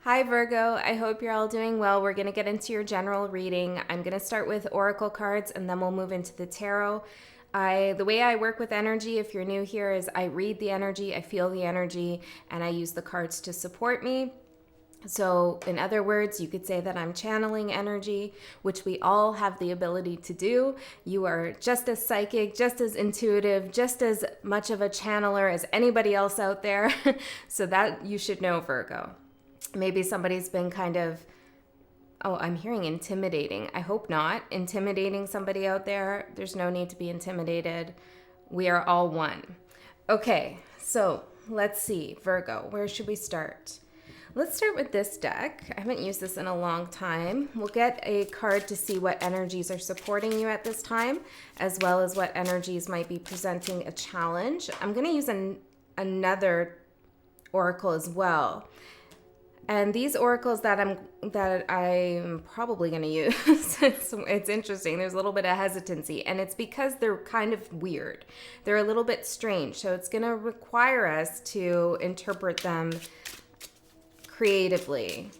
Hi Virgo, I hope you're all doing well. We're going to get into your general reading. I'm going to start with oracle cards and then we'll move into the tarot. The way I work with energy, if you're new here, is I read the energy, I feel the energy, and I use the cards to support me. So in other words, you could say that I'm channeling energy, which we all have the ability to do. You are just as psychic, just as intuitive, just as much of a channeler as anybody else out there. So that you should know, Virgo. Maybe somebody's been kind of, I'm hearing intimidating. I hope not. Intimidating somebody out there. There's no need to be intimidated. We are all one. Okay, so let's see. Virgo, where should we start? Let's start with this deck. I haven't used this in a long time. We'll get a card to see what energies are supporting you at this time, as well as what energies might be presenting a challenge. I'm going to use another oracle as well. And these oracles that I'm probably going to use, it's interesting. There's a little bit of hesitancy, and it's because they're kind of weird. They're a little bit strange, so it's going to require us to interpret them creatively.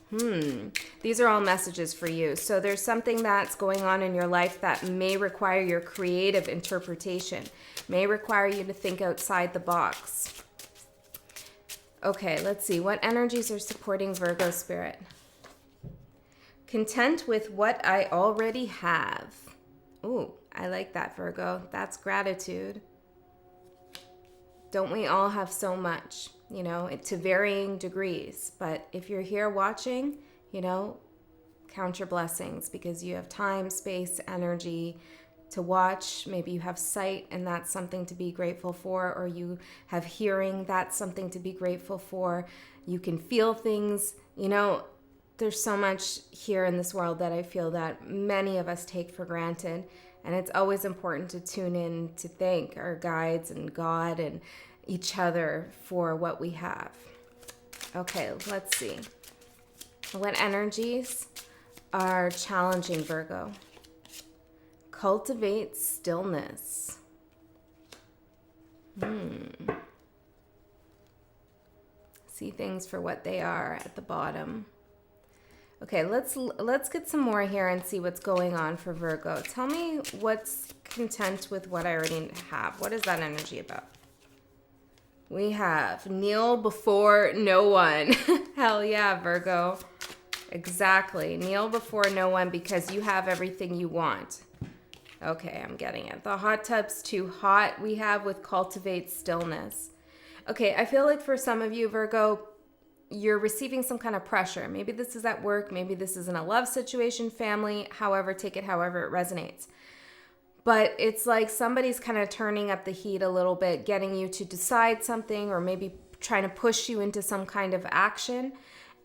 These are all messages for you. So there's something that's going on in your life that may require your creative interpretation, may require you to think outside the box. Okay, let's see. What energies are supporting Virgo spirit? Content with what I already have. Ooh, I like that, Virgo. That's gratitude. Don't we all have so much, to varying degrees? But if you're here watching, count your blessings because you have time, space, energy to watch. Maybe you have sight and that's something to be grateful for, or you have hearing, that's something to be grateful for. You can feel things, there's so much here in this world that I feel that many of us take for granted. And it's always important to tune in to thank our guides and God and each other for what we have. Okay, let's see. What energies are challenging Virgo? Cultivate stillness. See things for what they are at the bottom. Okay, let's get some more here and see what's going on for Virgo. Tell me what's content with what I already have. What is that energy about? We have kneel before no one. Hell yeah, Virgo. Exactly. Kneel before no one because you have everything you want. Okay, I'm getting it. The hot tub's too hot we have with cultivate stillness. Okay, I feel like for some of you, Virgo, you're receiving some kind of pressure. Maybe this is at work. Maybe this is in a love situation, family, however, take it however it resonates. But it's like somebody's kind of turning up the heat a little bit, getting you to decide something or maybe trying to push you into some kind of action.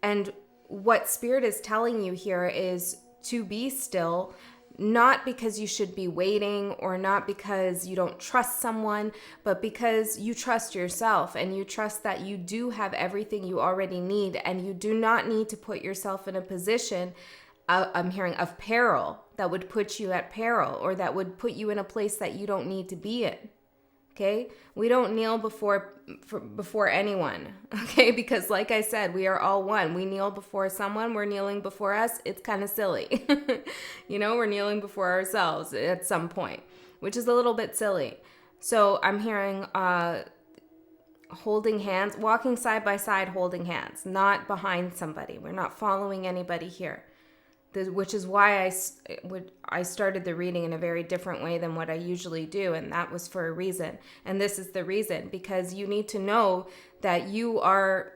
And what Spirit is telling you here is to be still, not because you should be waiting or not because you don't trust someone, but because you trust yourself and you trust that you do have everything you already need and you do not need to put yourself in a position, I'm hearing, of peril that would put you at peril or that would put you in a place that you don't need to be in. Okay? We don't kneel before anyone, okay? Because like I said, we are all one. We kneel before someone, we're kneeling before us. It's kind of silly. We're kneeling before ourselves at some point, which is a little bit silly. So I'm hearing holding hands, walking side by side, holding hands, not behind somebody. We're not following anybody here. Which is why I started the reading in a very different way than what I usually do, and that was for a reason. And this is the reason, because you need to know that you are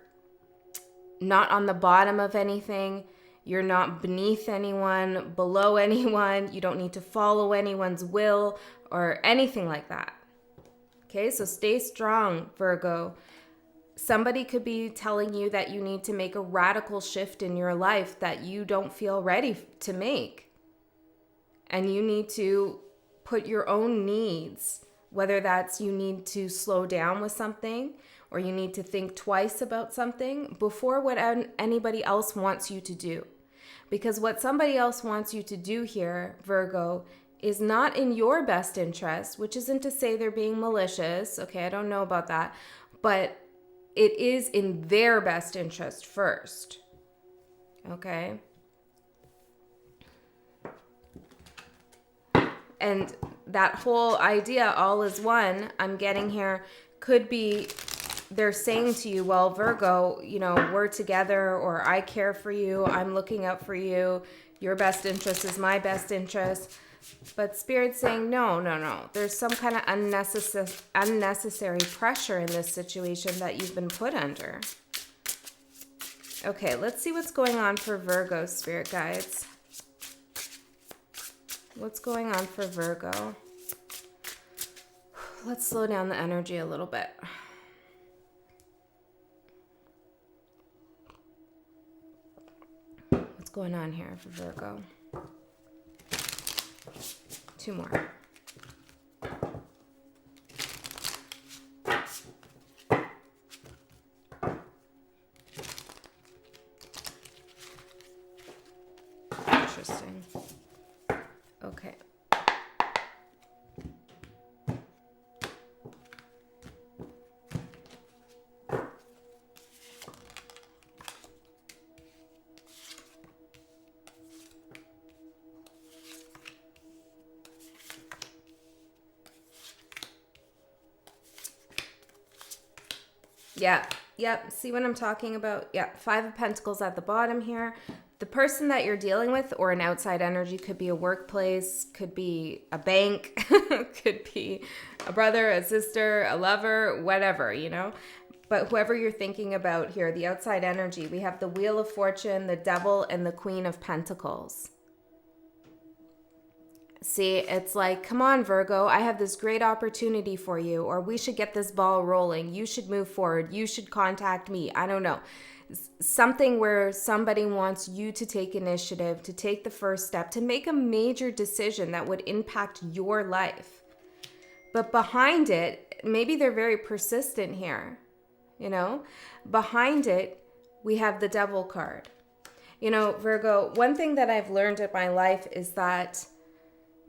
not on the bottom of anything. You're not beneath anyone, below anyone. You don't need to follow anyone's will or anything like that. Okay, so stay strong, Virgo. Somebody could be telling you that you need to make a radical shift in your life that you don't feel ready to make. And you need to put your own needs, whether that's you need to slow down with something or you need to think twice about something before what anybody else wants you to do. Because what somebody else wants you to do here, Virgo, is not in your best interest, which isn't to say they're being malicious. Okay, I don't know about that. But it is in their best interest first. Okay. And that whole idea, all is one, I'm getting here, could be they're saying to you, well, Virgo, you know, we're together, or I care for you, I'm looking out for you, your best interest is my best interest. But Spirit's saying, no. There's some kind of unnecessary pressure in this situation that you've been put under. Okay, let's see what's going on for Virgo, Spirit guides. What's going on for Virgo? Let's slow down the energy a little bit. What's going on here for Virgo? 2 more. Interesting. Okay. Yep. See what I'm talking about? Yeah. 5 of Pentacles at the bottom here. The person that you're dealing with, or an outside energy, could be a workplace, could be a bank, could be a brother, a sister, a lover, whatever, you know. But whoever you're thinking about here, the outside energy, we have the Wheel of Fortune, the Devil, and the Queen of Pentacles. See, it's like, come on, Virgo, I have this great opportunity for you, or we should get this ball rolling. You should move forward. You should contact me. I don't know. Something where somebody wants you to take initiative, to take the first step, to make a major decision that would impact your life. But behind it, maybe they're very persistent here, you know? Behind it, we have the Devil card. You know, Virgo, one thing that I've learned in my life is that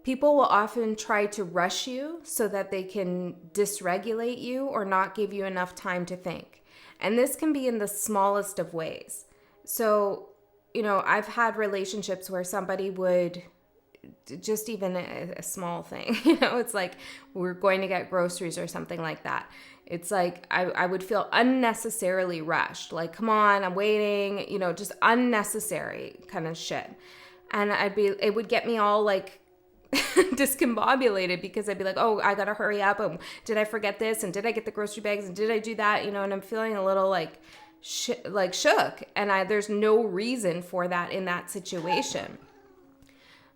people will often try to rush you so that they can dysregulate you or not give you enough time to think. And this can be in the smallest of ways. So, you know, I've had relationships where somebody would, just even a small thing, you know, it's like we're going to get groceries or something like that. It's like I would feel unnecessarily rushed. Like, come on, I'm waiting, you know, just unnecessary kind of shit. And it would get me all like discombobulated, because I'd be like, oh, I gotta hurry up, and did I forget this, and did I get the grocery bags, and did I do that, you know? And I'm feeling a little like shook, and there's no reason for that in that situation.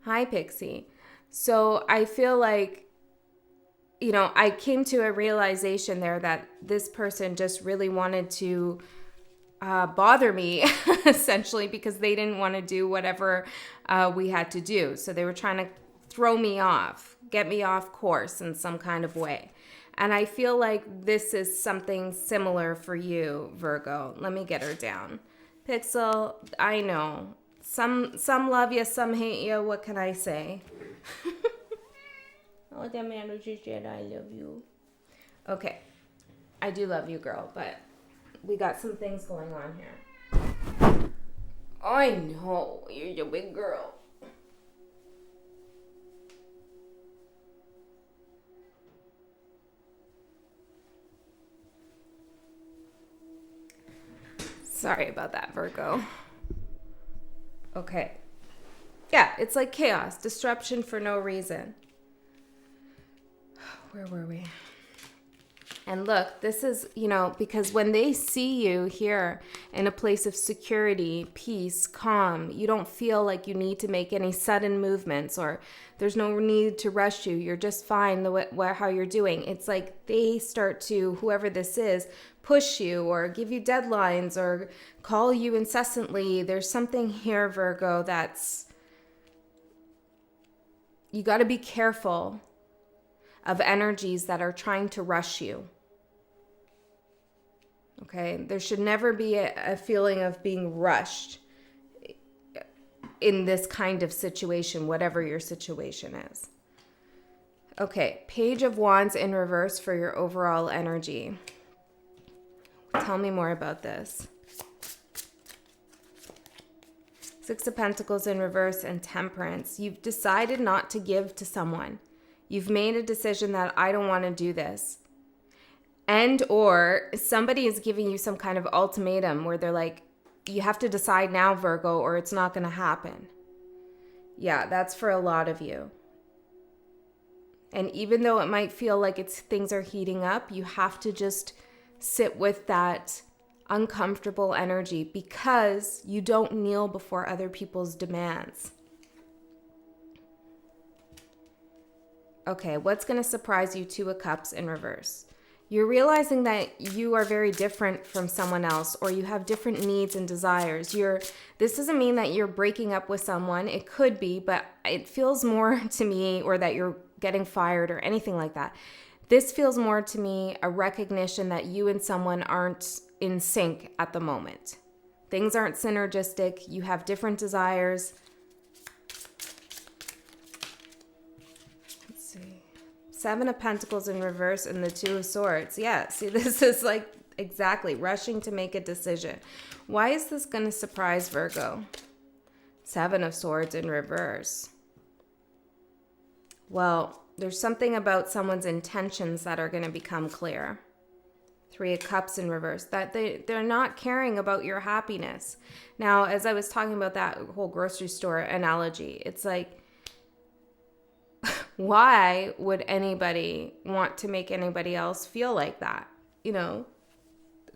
Hi, Pixie. So I feel like, you know, I came to a realization there that this person just really wanted to bother me essentially, because they didn't want to do whatever we had to do. So they were trying to throw me off, get me off course in some kind of way. And I feel like this is something similar for you, Virgo. Let me get her down. Pixel, I know. Some love you, some hate you. What can I say? Oh, that man just said I love you. Okay. I do love you, girl, but we got some things going on here. I know. You're a big girl. Sorry about that, Virgo. Okay. Yeah, it's like chaos, disruption for no reason. Where were we? And look, this is, you know, because when they see you here in a place of security, peace, calm, you don't feel like you need to make any sudden movements, or there's no need to rush you. You're just fine how you're doing. It's like they start to, whoever this is, push you or give you deadlines or call you incessantly. There's something here, Virgo, that's, you got to be careful of energies that are trying to rush you. Okay, there should never be a feeling of being rushed in this kind of situation, whatever your situation is. Okay, Page of Wands in reverse for your overall energy. Tell me more about this. Six of Pentacles in reverse and Temperance. You've decided not to give to someone. You've made a decision that I don't want to do this. And or somebody is giving you some kind of ultimatum where they're like, you have to decide now, Virgo, or it's not going to happen. Yeah, that's for a lot of you. And even though it might feel like things are heating up, you have to just sit with that uncomfortable energy because you don't kneel before other people's demands. Okay, what's going to surprise you? Two of Cups in reverse. You're realizing that you are very different from someone else, or you have different needs and desires. This doesn't mean that you're breaking up with someone. It could be, but it feels more to me, or that you're getting fired or anything like that. This feels more to me a recognition that you and someone aren't in sync at the moment. Things aren't synergistic. You have different desires. Let's see. Seven of Pentacles in reverse and the Two of Swords. Yeah, see, this is like exactly rushing to make a decision. Why is this going to surprise Virgo? Seven of Swords in reverse. Well, there's something about someone's intentions that are going to become clear. Three of Cups in reverse, that they're not caring about your happiness. Now, as I was talking about that whole grocery store analogy, it's like, why would anybody want to make anybody else feel like that? You know,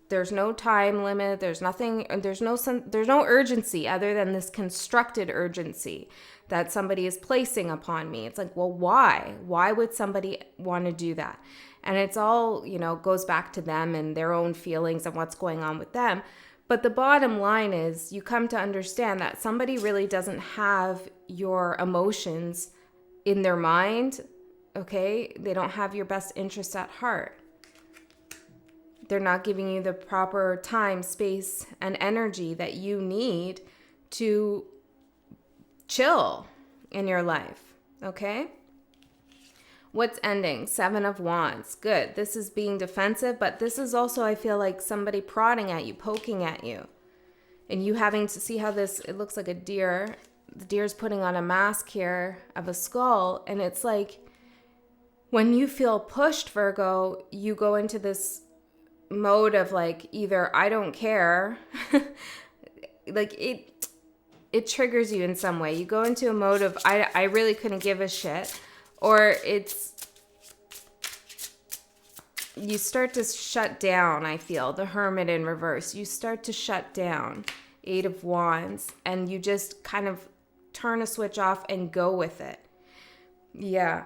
there's no time limit. There's nothing, there's no urgency other than this constructed urgency that somebody is placing upon me. It's like, well, why? Why would somebody want to do that? And it's all, goes back to them and their own feelings and what's going on with them. But the bottom line is you come to understand that somebody really doesn't have your emotions in their mind, okay? They don't have your best interests at heart. They're not giving you the proper time, space, and energy that you need to chill in your life, okay? What's ending? Seven of Wands. Good. This is being defensive, but this is also, I feel like, somebody prodding at you, poking at you. And you having to see how it looks like a deer. The deer's putting on a mask here of a skull. And it's like, when you feel pushed, Virgo, you go into this mode of like, either I don't care, like it triggers you in some way. You go into a mode of, I really couldn't give a shit. Or you start to shut down, I feel. The Hermit in reverse. You start to shut down. Eight of Wands. And you just kind of turn a switch off and go with it. Yeah.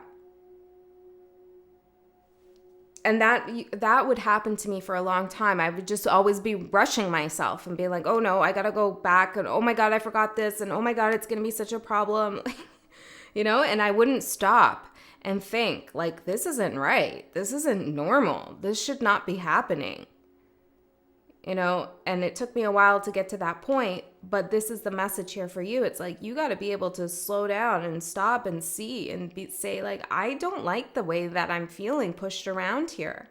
And that would happen to me for a long time. I would just always be rushing myself and be like, oh no, I got to go back. And oh my God, I forgot this. And oh my God, it's going to be such a problem. And I wouldn't stop and think like, this isn't right. This isn't normal. This should not be happening. And it took me a while to get to that point, but this is the message here for you. It's like, you got to be able to slow down and stop and see and say like, I don't like the way that I'm feeling pushed around here.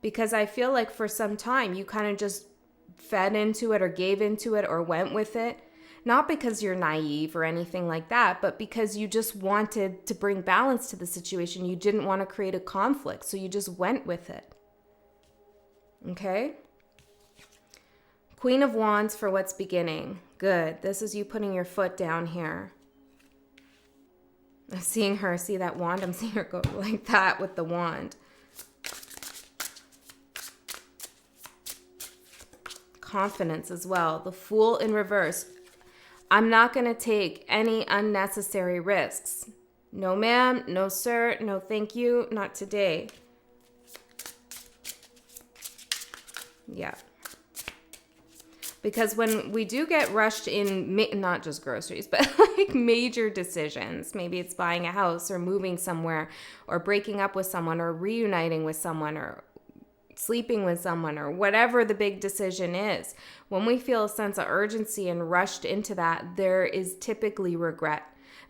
Because I feel like for some time you kind of just fed into it or gave into it or went with it. Not because you're naive or anything like that, but because you just wanted to bring balance to the situation. You didn't want to create a conflict, so you just went with it. Okay? Queen of Wands for what's beginning. Good. This is you putting your foot down here. I'm seeing her, see that wand? I'm seeing her go like that with the wand. Confidence as well. The Fool in reverse. I'm not going to take any unnecessary risks. No ma'am, no sir, no thank you, not today. Yeah. Because when we do get rushed in, not just groceries, but like major decisions, maybe it's buying a house or moving somewhere or breaking up with someone or reuniting with someone or sleeping with someone or whatever the big decision is, when we feel a sense of urgency and rushed into that, there is typically regret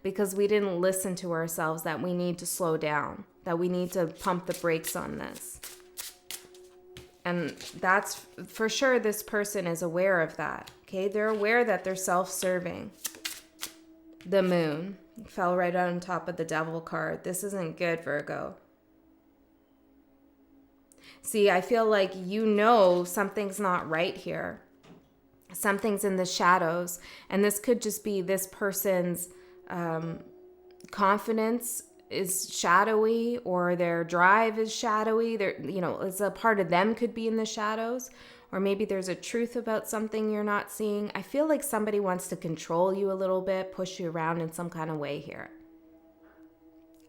because we didn't listen to ourselves that we need to slow down, that we need to pump the brakes on this. And that's for sure, this person is aware of that. Okay, they're aware that they're self-serving. The moon fell right on top of the devil card. This isn't good, Virgo. See, I feel like you know something's not right here. Something's in the shadows. And this could just be this person's confidence is shadowy, or their drive is shadowy. It's a part of them could be in the shadows. Or maybe there's a truth about something you're not seeing. I feel like somebody wants to control you a little bit, push you around in some kind of way here.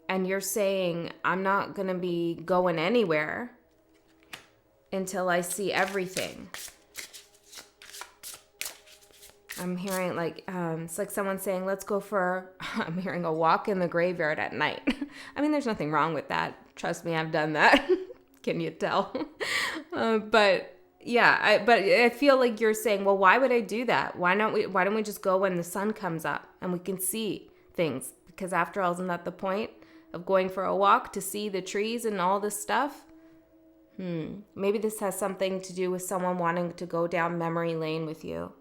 And you're saying, I'm not going to be going anywhere until I see everything. I'm hearing it's like someone saying, let's go I'm hearing a walk in the graveyard at night. I mean, there's nothing wrong with that. Trust me, I've done that. Can you tell? But I feel like you're saying, well, why would I do that? Why don't we just go when the sun comes up and we can see things? Because after all, isn't that the point of going for a walk, to see the trees and all this stuff? Maybe this has something to do with someone wanting to go down memory lane with you.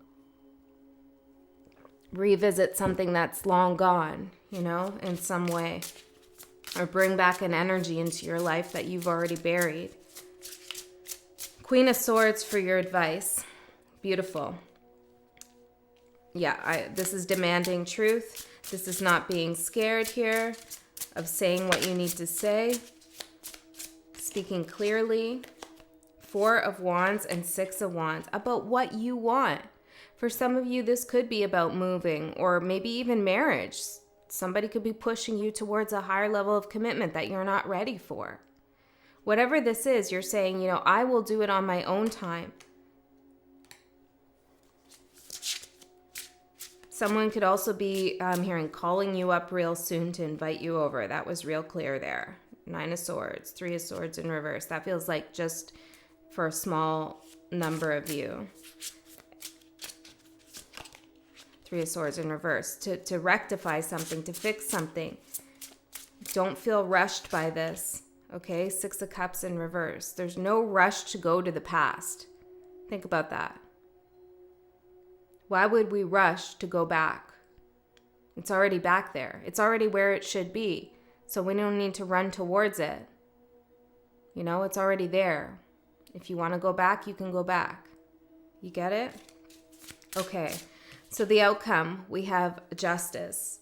Revisit something that's long gone, in some way. Or bring back an energy into your life that you've already buried. Queen of Swords for your advice. Beautiful. Yeah, this is demanding truth. This is not being scared here of saying what you need to say. Speaking clearly. 4 of Wands and 6 of Wands about what you want. For some of you, this could be about moving or maybe even marriage. Somebody could be pushing you towards a higher level of commitment that you're not ready for. Whatever this is, you're saying, I will do it on my own time. Someone could also be, I'm hearing, calling you up real soon to invite you over. That was real clear there. 9 of Swords, 3 of Swords in reverse. That feels like just for a small number of you. 3 of Swords in reverse. To rectify something, to fix something. Don't feel rushed by this. Okay, 6 of Cups in reverse. There's no rush to go to the past. Think about that. Why would we rush to go back? It's already back there. It's already where it should be. So we don't need to run towards it. It's already there. If you want to go back, you can go back. You get it? Okay. So the outcome, we have justice,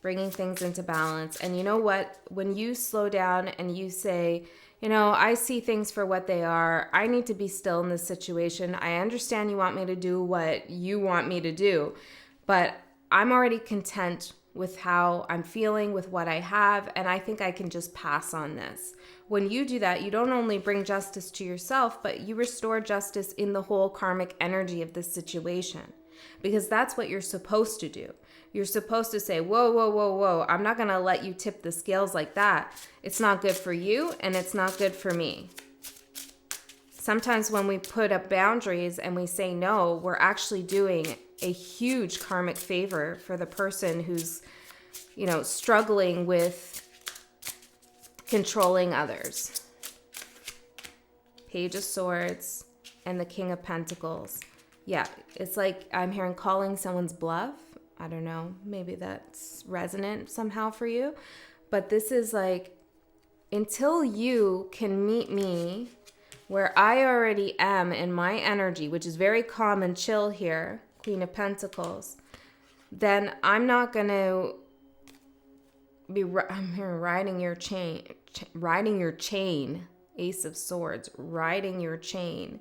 bringing things into balance. And you know what? When you slow down and you say, I see things for what they are. I need to be still in this situation. I understand you want me to do what you want me to do, but I'm already content with how I'm feeling, with what I have, and I think I can just pass on this. When you do that, you don't only bring justice to yourself, but you restore justice in the whole karmic energy of this situation. Because that's what you're supposed to do. You're supposed to say, whoa, whoa, whoa, whoa. I'm not going to let you tip the scales like that. It's not good for you and it's not good for me. Sometimes when we put up boundaries and we say no, we're actually doing a huge karmic favor for the person who's, struggling with controlling others. Page of Swords and the King of Pentacles. Yeah, it's like I'm hearing calling someone's bluff. I don't know, maybe that's resonant somehow for you. But this is like, until you can meet me where I already am in my energy, which is very calm and chill here, Queen of Pentacles, then I'm not going to be, I'm here riding your chain, Ace of Swords, riding your chain.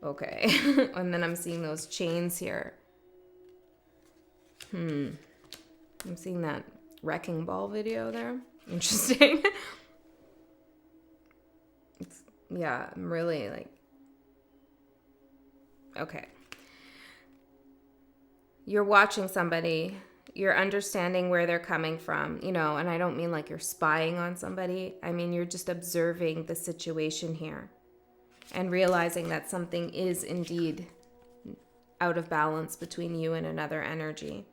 Okay. And then I'm seeing those chains here. I'm seeing that wrecking ball video there. Interesting. I'm really okay. You're watching somebody, you're understanding where they're coming from, and I don't mean like you're spying on somebody. I mean, you're just observing the situation here. And realizing that something is indeed out of balance between you and another energy.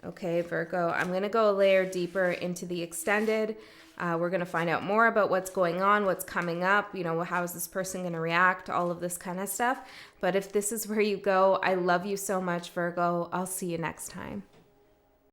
Okay, Virgo, I'm going to go a layer deeper into the extended. We're going to find out more about what's going on, what's coming up, you know, how is this person going to react, all of this kind of stuff. But if this is where you go, I love you so much, Virgo. I'll see you next time.